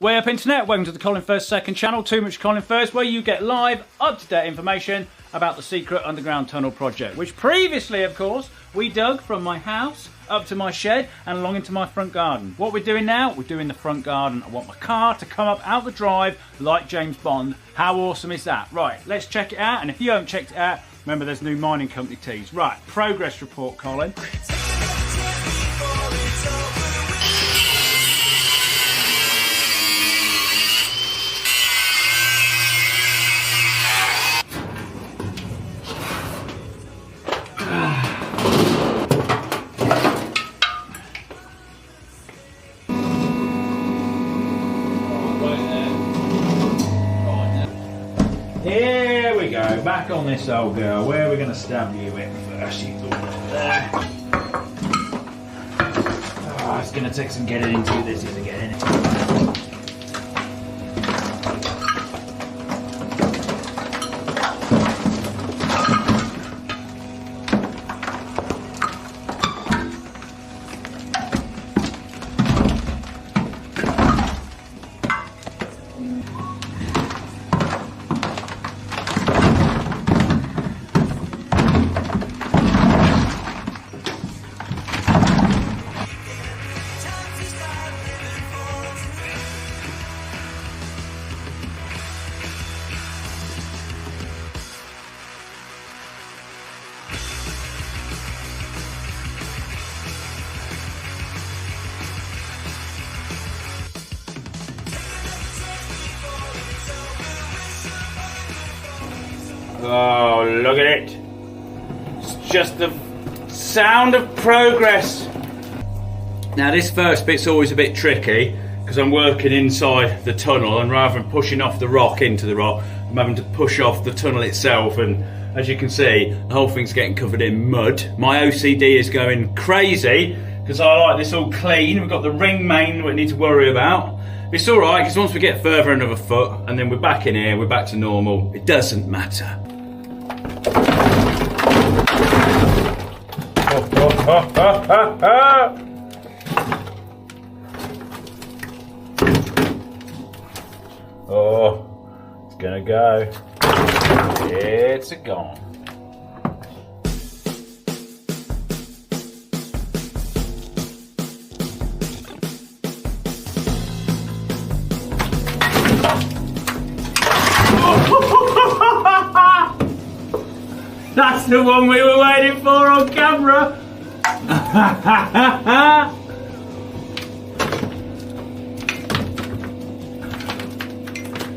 Way up internet, welcome to the Colin Furze second channel, Too Much Colin Furze, where you get live, up-to-date information about the secret underground tunnel project, which previously, of course, we dug from my house up to my shed and along into my front garden. What we're doing now, we're doing the front garden. I want my car to come up out the drive like James Bond. How awesome is that? Right, let's check it out, and if you haven't checked it out, remember there's new mining company teas. Right, progress report, Colin. Here we go, back on this old girl. Where are we going to stab you in first? You there. Oh, it's going to take some getting into this to get in it. Oh, look at it. It's just the sound of progress. Now this first bit's always a bit tricky because I'm working inside the tunnel, and rather than pushing off the rock into the rock, I'm having to push off the tunnel itself, and as you can see, the whole thing's getting covered in mud. My OCD is going crazy because I like this all clean. We've got the ring main we need to worry about. It's alright because once we get further another foot and then we're back in here, we're back to normal. It doesn't matter. Oh, it's gonna go. It's gone. That's the one we were waiting for on camera.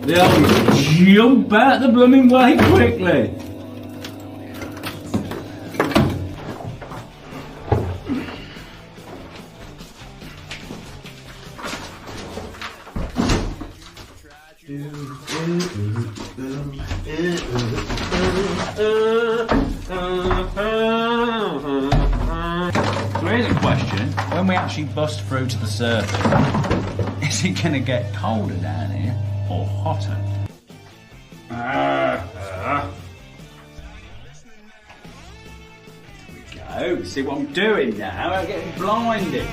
They'll jump out the blooming way quickly. So here's a question, when we actually bust through to the surface, is it going to get colder down here or hotter? Here we go, see what I'm doing now, I'm getting blinded.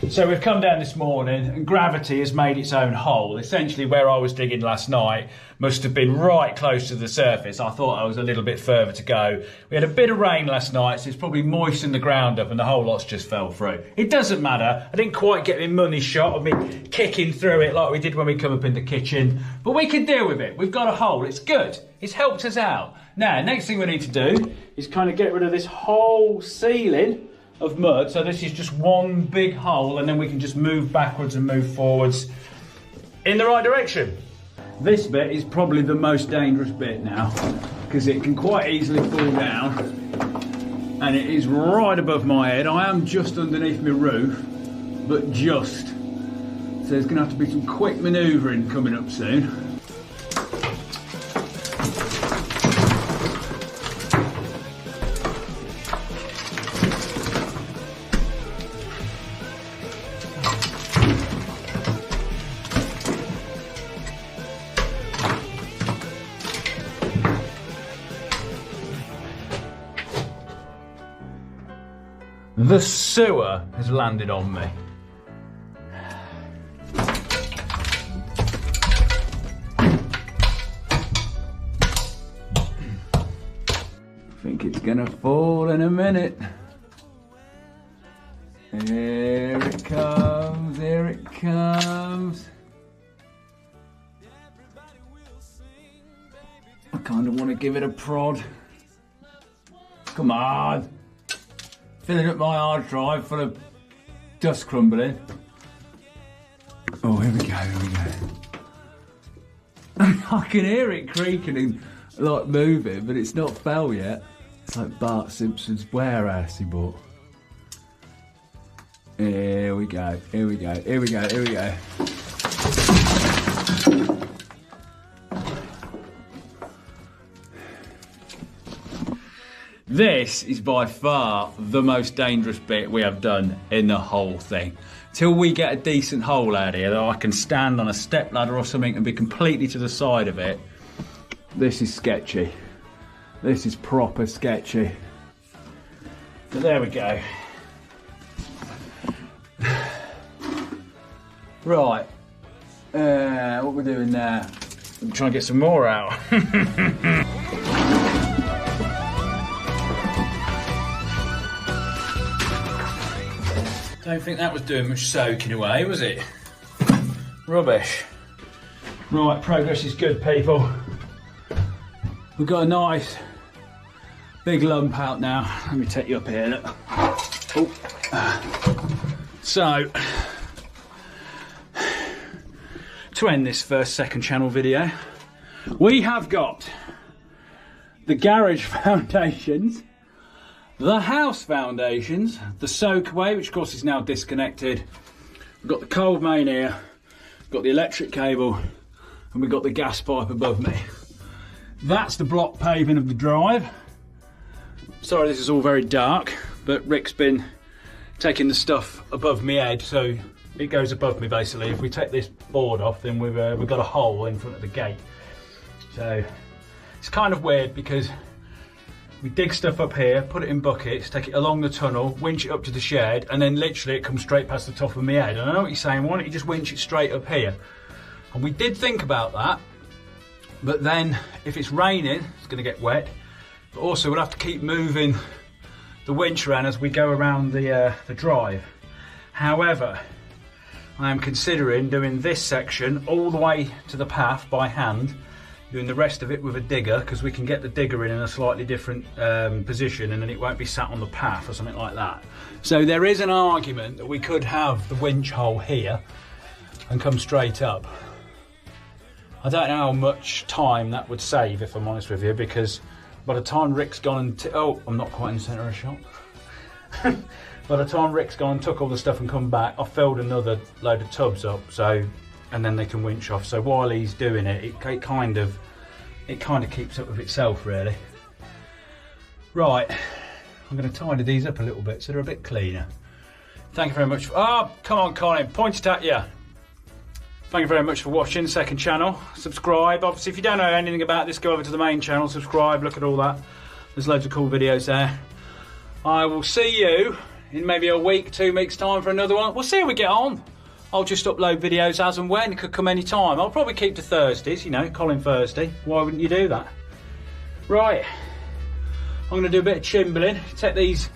So we've come down this morning and gravity has made its own hole. Essentially where I was digging last night must have been right close to the surface. I thought I was a little bit further to go. We had a bit of rain last night, so it's probably moistened the ground up and the whole lot's just fell through. It doesn't matter. I didn't quite get my money shot of me kicking through it like we did when we come up in the kitchen, but we can deal with it. We've got a hole, it's good. It's helped us out. Now, next thing we need to do is kind of get rid of this whole ceiling of mud, so this is just one big hole, and then we can just move backwards and move forwards in the right direction. This bit is probably the most dangerous bit now, because it can quite easily fall down, and it is right above my head. I am just underneath my roof, but just. So there's going to have to be some quick manoeuvring coming up soon. The sewer has landed on me. I think it's gonna fall in a minute. Here it comes, here it comes. I kind of want to give it a prod. Come on. Filling up my hard drive full of dust crumbling. Oh, here we go, here we go. I can hear it creaking and like moving, but it's not fell yet. It's like Bart Simpson's warehouse he bought. Here we go, here we go, here we go, here we go. This is by far the most dangerous bit we have done in the whole thing. Till we get a decent hole out here that I can stand on a step ladder or something and be completely to the side of it, this is sketchy. This is proper sketchy. But there we go. Right, what we're doing now, I'm trying to get some more out. Don't think that was doing much soaking away, was it? Rubbish. Right, progress is good, people. We've got a nice big lump out now. Let me take you up here, look. Oh. So, to end this first second channel video, we have got the garage foundations, the house foundations, the soakaway, which of course is now disconnected. We've got the cold main here, we've got the electric cable, and we've got the gas pipe above me. That's the block paving of the drive. Sorry this is all very dark, but Rick's been taking the stuff above my head, so it goes above me basically. If we take this board off, then we've got a hole in front of the gate. So it's kind of weird because we dig stuff up here, put it in buckets, take it along the tunnel, winch it up to the shed, and then literally it comes straight past the top of my head. And I know what you're saying, why don't you just winch it straight up here? And we did think about that, but then if it's raining, it's going to get wet. But also we'll have to keep moving the winch around as we go around the drive. However, I am considering doing this section all the way to the path by hand, doing the rest of it with a digger, because we can get the digger in a slightly different position and then it won't be sat on the path or something like that. So there is an argument that we could have the winch hole here and come straight up. I don't know how much time that would save, if I'm honest with you, because by the time Rick's gone and oh, I'm not quite in the centre of the shop. By the time Rick's gone and took all the stuff and come back, I've filled another load of tubs up, so, and then they can winch off. So while he's doing it, it kind of keeps up with itself, really. Right, I'm going to tidy these up a little bit so they're a bit cleaner. Thank you very much. Oh, come on, Colin, point it at you. Thank you very much for watching the second channel. Subscribe. Obviously, if you don't know anything about this, go over to the main channel, subscribe, look at all that. There's loads of cool videos there. I will see you in maybe a week, 2 weeks time for another one. We'll see how we get on. I'll just upload videos as and when. It could come any time. I'll probably keep to Thursdays, you know, Colin Furze. Why wouldn't you do that? Right, I'm going to do a bit of chimbling. Take these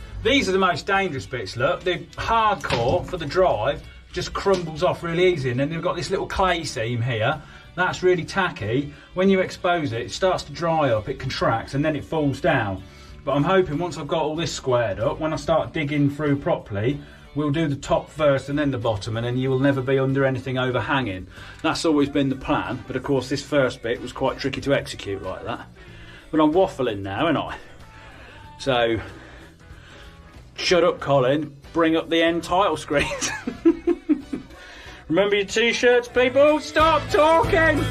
are the most dangerous bits, look. The hardcore for the drive just crumbles off really easy, and then they've got this little clay seam here. That's really tacky. When you expose it, it starts to dry up, it contracts, and then it falls down. But I'm hoping once I've got all this squared up, when I start digging through properly, we'll do the top first and then the bottom, and then you will never be under anything overhanging. That's always been the plan, but of course this first bit was quite tricky to execute like that. But I'm waffling now, ain't I? So, shut up, Colin. Bring up the end title screens. Remember your t-shirts, people? Stop talking!